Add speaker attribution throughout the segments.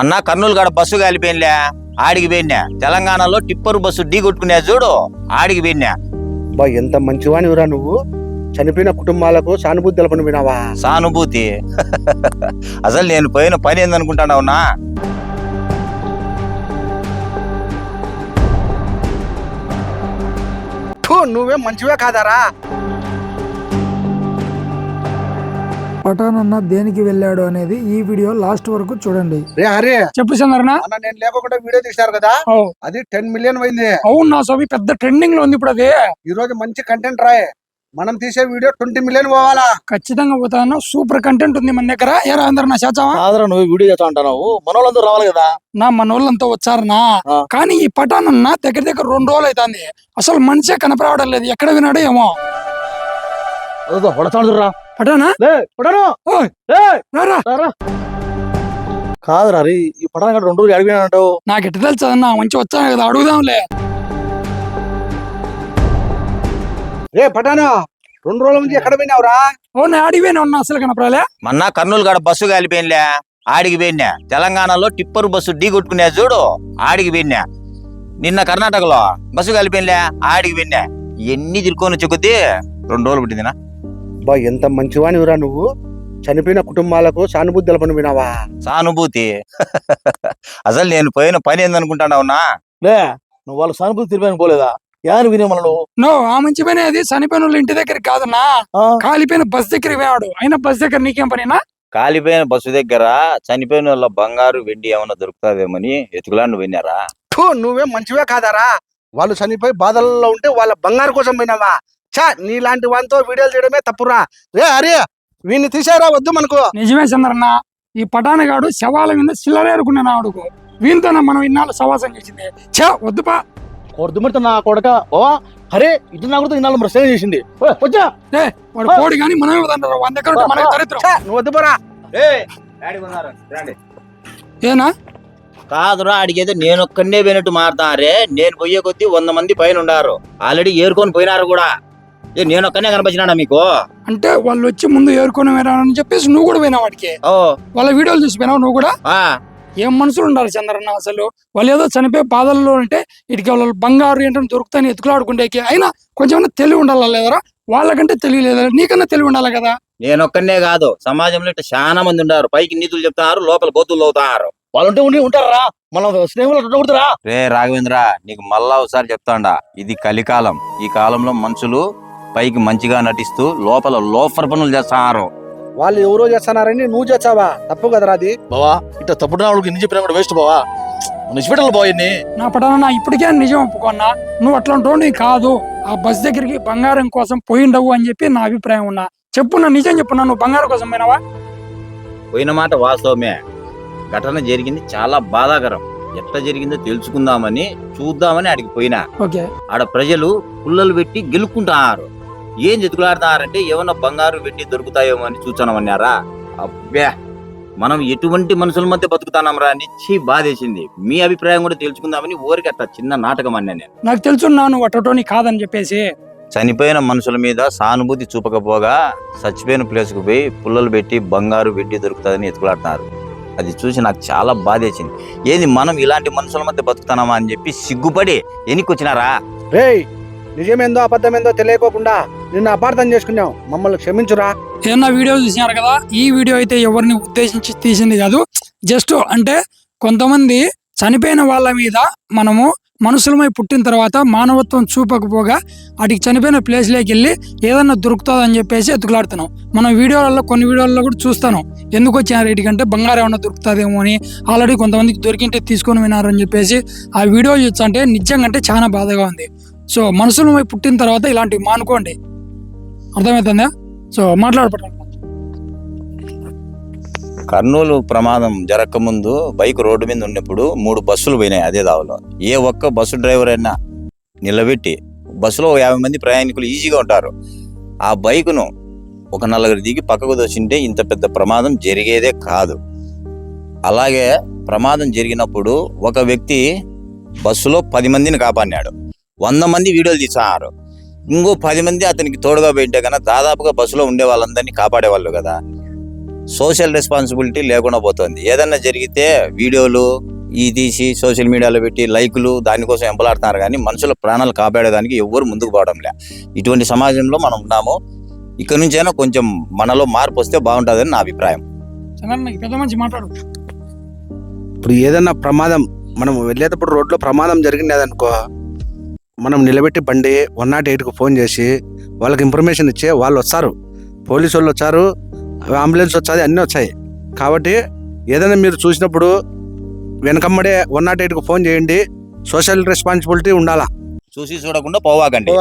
Speaker 1: అన్న కర్నూలు కాడ బస్సు కాలిపోయినలే, ఆడికి పోయినా. తెలంగాణలో టిప్పర్ బస్సు ఢీ కొట్టుకునే చూడు, ఆడికి పోయినా.
Speaker 2: బా ఎంత మంచివానివిరా నువ్వు. చనిపోయిన కుటుంబాలకు సానుభూతి తెలపని వినావా?
Speaker 1: సానుభూతి అసలు నేను పోయిన పని ఏందనుకుంటానవునా?
Speaker 2: నువ్వే మంచివే కాదారా?
Speaker 3: పఠాన్ అన్న దేనికి వెళ్ళాడు అనేది ఈ వీడియో లాస్ట్ వరకు చూడండి.
Speaker 2: రే హరి,
Speaker 3: చెప్పు చంద్రన్న.
Speaker 2: అన్న నేను లేకుండా వీడియో తీసినారు కదా,
Speaker 3: ఓ,
Speaker 2: అది 10 మిలియన్ అయింది.
Speaker 3: అవును నా స్వామి, పెద్ద ట్రెండింగ్ లో ఉంది ఇప్పుడు అది.
Speaker 2: ఈ రోజు మంచి కంటెంట్ రాయే. మనం తీసే వీడియో 20 మిలియన్ పోవాలా?
Speaker 3: ఖచ్చితంగా పోతాను. సూపర్ కంటెంట్ ఉంది మన దగ్గర. ఏరా అందరు నా చేచావా?
Speaker 4: ఆదరా నువ్వు వీడియో చేస్తా అంటున్నావు, మనోళ్ళందరూ రావాలి కదా.
Speaker 3: నా మనోళ్ళంతా వచ్చారనా? కానీ ఈ పఠాన్ అన్న దగ్గర దగ్గర 2 రోజులు అవుతుంది. అసలు మనిషే కనపరావడం లేదు. ఎక్కడ వినాడో ఏమో.
Speaker 4: రా
Speaker 3: పఠానా? ఓయ్, రారా.
Speaker 4: కాదురా రీ, ఈ పటాన్ గంట 2 రోజులు అడిగినానంటావు.
Speaker 3: నాకు ఎట్ట తెలుసు అన్న, మంచి వచ్చాను కదా, అడుగుదాంలే.
Speaker 2: రే పటానా, 2 రోజుల నుంచి ఎక్కడ పోయినావురా?
Speaker 3: ఓ, నేను అడిగిపోయినా ఉన్నా, అసలు కనపరాలే.
Speaker 1: మొన్న కర్నూలు కాడ బస్సు కాలిపోయినలే, ఆడికి పోయినా. తెలంగాణలో టిప్పర్ బస్సు ఢీ కొట్టుకునే చూడు, ఆడికి పోయినా. నిన్న కర్ణాటకలో బస్సు కాలిపోయినలే, ఆడికి పోయినా. ఎన్ని తిరుక్కొని చెక్కుద్ది 2 రోజులు పుట్టిందినా.
Speaker 2: బా ఎంత మంచివానివిరా నువ్వు. చనిపోయిన కుటుంబాలకు సానుభూతి తెలపని వినావా?
Speaker 1: సానుభూతి అసలు నేను పోయిన పని ఏందనుకుంటానవునా?
Speaker 4: లే, నువ్వు వాళ్ళ సానుభూతి తిరిగి పోలేదా? యాని వినే మనలో
Speaker 3: నో, ఆ మంచి పని అది. చనిపోయిన వాళ్ళ ఇంటి దగ్గర కాదన్నా, కాలిపోయిన బస్ దగ్గర పోయాడు. అయినా బస్ దగ్గర నీకేం పనినా?
Speaker 1: కాలిపోయిన బస్సు దగ్గర చనిపోయిన వాళ్ళ బంగారు వెండి ఏమన్నా దొరుకుతాదేమని ఎతుకులాండు పోయినారా.
Speaker 2: నువ్వే మంచివే కాదారా? వాళ్ళు చనిపోయి బాధల్లో ఉంటే వాళ్ళ బంగారు కోసం పోయినావా? చా, నీలాంటి వానితో వీడియోలు చేయడమే తప్పురా. రే హరి, వీడిని తీసారా వద్దు మనకు.
Speaker 3: నిజమే చంద్రన్న, ఈ పటానగాడు శవాల మీద చిల్లరేరుకున్నాను ఆడుకు. వీంతోనే మనం ఇన్నాళ్ళు సవాసం చేసింది. చా, వద్దుపా.
Speaker 4: కొడుతుమిడతా నా కొడక. ఓ అరే, ఇటు నా కూడా ఇన్నాళ్ళు మరి సేవ చేసింది. వచ్చా
Speaker 3: వాడు కోడి కానీ మనమే వదంటారు. 100 ఎకరాలు ఉంటే మనకి దరిద్రం.
Speaker 2: చా, నువ్వు వద్దు పోరా.
Speaker 3: ఏనా
Speaker 1: కాదురా, అడిగేది నేను ఒక్కనే పోయినట్టు మారుతారే. నేను పోయే కొద్దీ 100 మంది పైన ఉండారు. ఆల్రెడీ ఏరుకొని పోయినారు కూడా. నేను ఒక్కనే కనిపించినా మీకు?
Speaker 3: అంటే వాళ్ళు వచ్చి ముందు ఏరుకొని పోయినారని చెప్పేసి నువ్వు కూడా పోయినావు వాడికి.
Speaker 1: ఓ,
Speaker 3: వాళ్ళ వీడియోలు చూసి పోయినావు నువ్వు కూడా. ఏం మనుషులు ఉండాలి చంద్రన్న అసలు. వాళ్ళు ఏదో చనిపోయే బాధల్లో ఉంటే ఇటుకి వాళ్ళు బంగారు ఏంటంటే దొరుకుతాయని ఎత్తుకులాడుకుంటేకి. అయినా కొంచెం తెలివి ఉండాలా లేదరా? వాళ్ళకంటే తెలియలేదా? నీకన్నా తెలివి ఉండాలి కదా.
Speaker 1: నేను ఒక్కనే కాదు, సమాజంలో ఇట్లా చాలా మంది ఉండారు. పైకి నీతులు చెప్తారు, లోపల గోతులు అవుతారు.
Speaker 4: వాళ్ళంటే ఉండి ఉంటారా? మనం స్నేహితులు కొడుతురా.
Speaker 1: రే రాఘవేంద్ర, నీకు మళ్ళా ఒకసారి చెప్తాండా, ఇది కలికాలం. ఈ కాలంలో మనుషులు పైకి మంచిగా నటిస్తూ లోపల లోఫర్ పనులు చేస్తారు.
Speaker 2: వాళ్ళు ఎవరో చేస్తున్నారని నువ్వు చేస్తావా? తప్పు కదరా అది.
Speaker 4: బావా, ఇట్లా తప్పుడు వాళ్ళకి ఎన్ని చెప్పినా కూడా వేస్ట్ బావా. నిజపెట్టాలి బావా ఇన్ని.
Speaker 3: నా పటాన ఇప్పటికే నిజం ఒప్పుకున్నా. నువ్వు అట్లాంటో నీ కాదు. ఆ బస్ దగ్గరికి బంగారం కోసం పోయిండవు అని చెప్పి నా అభిప్రాయం ఉన్నా. చెప్పు, నా నిజం చెప్పున్నా. నువ్వు బంగారం కోసం పోయినావా?
Speaker 1: పోయిన మాట వాస్తవమే. ఘటన జరిగింది చాలా బాధాకరం. ఎట్లా జరిగిందో తెలుసుకుందామని చూద్దామని ఆడికి పోయినా.
Speaker 3: ఓకే,
Speaker 1: ఆడ ప్రజలు పుల్లలు పెట్టి గెలుక్కుంటున్నారు. ఏం చెతుకులాడుతున్నారంటే ఏమన్నా బంగారు వెండి దొరుకుతాయేమో అని చూచానమన్నారా. అబ్బే, మనం ఎటువంటి మనుషుల మధ్య బతుకుతానమరా అని బాధేసింది. మీ అభిప్రాయం కూడా తెలుసుకుందామని ఊరికి అట్లా చిన్న నాటకం అన్నా. నేను
Speaker 3: నాకు తెలుసున్నా నువ్వు అటోని కాదని చెప్పేసి.
Speaker 1: చనిపోయిన మనుషుల మీద సానుభూతి చూపకపోగా చచ్చిపోయిన ప్లేస్కు పోయి పుల్లలు పెట్టి బంగారు వెండి దొరుకుతుందని ఎత్తుకులాడుతున్నారు. అది చూసి నాకు చాలా బాధేసింది. ఏది మనం ఇలాంటి మనుషుల మధ్య బతుకుతానామా అని చెప్పి సిగ్గుపడి ఎనికొచ్చినారా.
Speaker 2: రే, నిజమేందో అబద్ధమేందో తెలియకోకుండా నిన్ను అపార్థం చేసుకున్నావు. మమ్మల్ని క్షమించురా.
Speaker 3: ఏమన్నా వీడియో చూసినారు కదా. ఈ వీడియో అయితే ఎవరిని ఉద్దేశించి తీసింది కాదు. జస్ట్ అంటే కొంతమంది చనిపోయిన వాళ్ళ మీద మనము మనుషులమై పుట్టిన తర్వాత మానవత్వం చూపకపోగా వాటికి చనిపోయిన ప్లేస్లోకి వెళ్ళి ఏదన్నా దొరుకుతుంది అని చెప్పేసి ఎత్తుకులాడుతున్నాం. మనం వీడియోలలో కొన్ని వీడియోలలో కూడా చూస్తాను. ఎందుకు వచ్చినారు వీటికంటే బంగారం ఏమన్నా దొరుకుతుందేమో అని. ఆల్రెడీ కొంతమందికి దొరికింటే తీసుకొని వినారు అని చెప్పేసి ఆ వీడియో చూస్తుంటే నిజంగా అంటే చాలా బాధగా ఉంది. సో మనుషులమై పుట్టిన తర్వాత ఇలాంటివి మానుకోండి. అర్థమవుతుందా? సో మాట్లాడపడ.
Speaker 1: కర్నూలు ప్రమాదం జరగకముందు బైక్ రోడ్డు మీద ఉన్నప్పుడు 3 బస్సులు పోయినాయి అదే దావలో. ఏ ఒక్క బస్సు డ్రైవర్ అయినా నిలబెట్టి, బస్సులో 50 మంది ప్రయాణికులు ఈజీగా ఉంటారు. ఆ బైకును ఒక 4 దిగి పక్కకు దోచింటే ఇంత పెద్ద ప్రమాదం జరిగేదే కాదు. అలాగే ప్రమాదం జరిగినప్పుడు ఒక వ్యక్తి బస్సులో 10 మందిని కాపాడినాడు. 100 మంది వీడియోలు తీసారు. ఇంకో 10 మంది అతనికి తోడుగా పోయింటే కన్నా దాదాపుగా బస్సులో ఉండే వాళ్ళందరినీ కాపాడేవాళ్ళు కదా. సోషల్ రెస్పాన్సిబిలిటీ లేకుండా పోతుంది. ఏదన్నా జరిగితే వీడియోలు ఈ తీసి సోషల్ మీడియాలో పెట్టి లైకులు దానికోసం ఎంపలాడుతున్నారు, కానీ మనుషుల ప్రాణాలు కాపాడేదానికి ఎవ్వరు ముందుకు పోవడం లే. ఇటువంటి సమాజంలో మనం ఉన్నాము. ఇక్కడ నుంచైనా కొంచెం మనలో మార్పు వస్తే బాగుంటుందని నా అభిప్రాయం.
Speaker 3: చంద్రన్న పెద్ద మంచి మాట్లాడు.
Speaker 2: ఇప్పుడు ఏదన్నా ప్రమాదం మనం వెళ్ళేటప్పుడు రోడ్లో ప్రమాదం జరిగినదనుకో, మనం నిలబెట్టి బండి 108కు ఫోన్ చేసి వాళ్ళకి ఇన్ఫర్మేషన్ ఇచ్చే వాళ్ళు వస్తారు. పోలీసు వాళ్ళు వచ్చారు, అంబులెన్స్ వచ్చాది, అన్నీ వచ్చాయి. కాబట్టి ఏదైనా మీరు చూసినప్పుడు వెనకమ్మడే 108కు ఫోన్ చేయండి. సోషల్ రెస్పాన్సిబిలిటీ ఉండాలా.
Speaker 1: చూసి చూడకుండా పోవాకండి.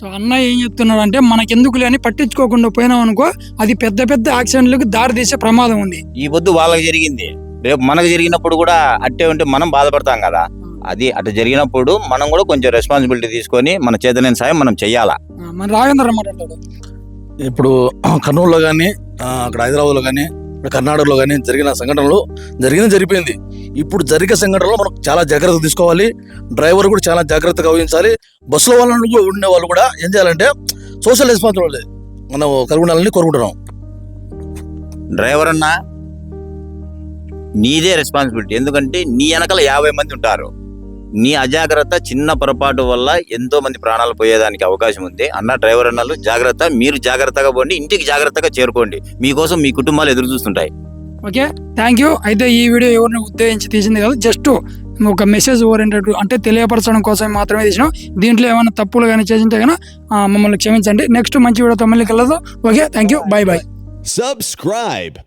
Speaker 3: సో అన్న ఏం చెప్తున్నాడు అంటే మనకెందుకులే అని పట్టించుకోకుండా పోయినాం అనుకో, అది పెద్ద పెద్ద యాక్సిడెంట్లకు దారి తీసే ప్రమాదం ఉంది.
Speaker 1: ఈ పొద్దు వాళ్ళకి జరిగింది, రేపు మనకు జరిగినప్పుడు కూడా అట్టే ఉంటే మనం బాధపడతాం కదా. అది అటు జరిగినప్పుడు మనం కూడా కొంచెం రెస్పాన్సిబిలిటీ తీసుకొని మన చేతనైన సాయం మనం చెయ్యాలా.
Speaker 3: మన రాజేంద్ర మాట్లాడాడు.
Speaker 4: ఇప్పుడు కర్నూలులో కానీ అక్కడ హైదరాబాద్లో కానీ కర్ణాటకలో కానీ జరిగిన సంఘటనలు జరిగిపోయింది. ఇప్పుడు జరిగే సంఘటనలో మనం చాలా జాగ్రత్త తీసుకోవాలి. డ్రైవర్ కూడా చాలా జాగ్రత్తగా వహించాలి. బస్సులో వాళ్ళు ఉండే వాళ్ళు కూడా ఏం చేయాలంటే సోషల్ రెస్పాన్సిబిలిటీ మనం కలిగి ఉండాలని కోరుకుంటున్నాం.
Speaker 1: డ్రైవర్ అన్నా నీదే రెస్పాన్సిబిలిటీ, ఎందుకంటే నీ వెనకాల 50 మంది ఉంటారు. నీ అజాగ్రత్త చిన్న పొరపాటు వల్ల ఎంతో మంది ప్రాణాలు పోయేదానికి అవకాశం ఉంది. అన్న డ్రైవర్ అన్నలు జాగ్రత్త, మీరు జాగ్రత్తగా పోండి, ఇంటికి జాగ్రత్తగా చేరుకోండి. మీకోసం మీ కుటుంబాలు ఎదురు చూస్తుంటాయి.
Speaker 3: Okay, thank you. అయితే ఈ వీడియో ఎవరిని ఉద్దేశించి తీసింది కాదు, జస్ట్ ఒక మెసేజ్ ఓరియంటెడ్ అంటే తెలియపరచడం కోసం మాత్రమే తీసినాం. దీంట్లో ఏమైనా తప్పులు కానీ చేసింటే కనుక మమ్మల్ని క్షమించండి. నెక్స్ట్ మంచి వీడియోతో మళ్ళీ కలదు. Okay, thank you, by by.
Speaker 5: Subscribe.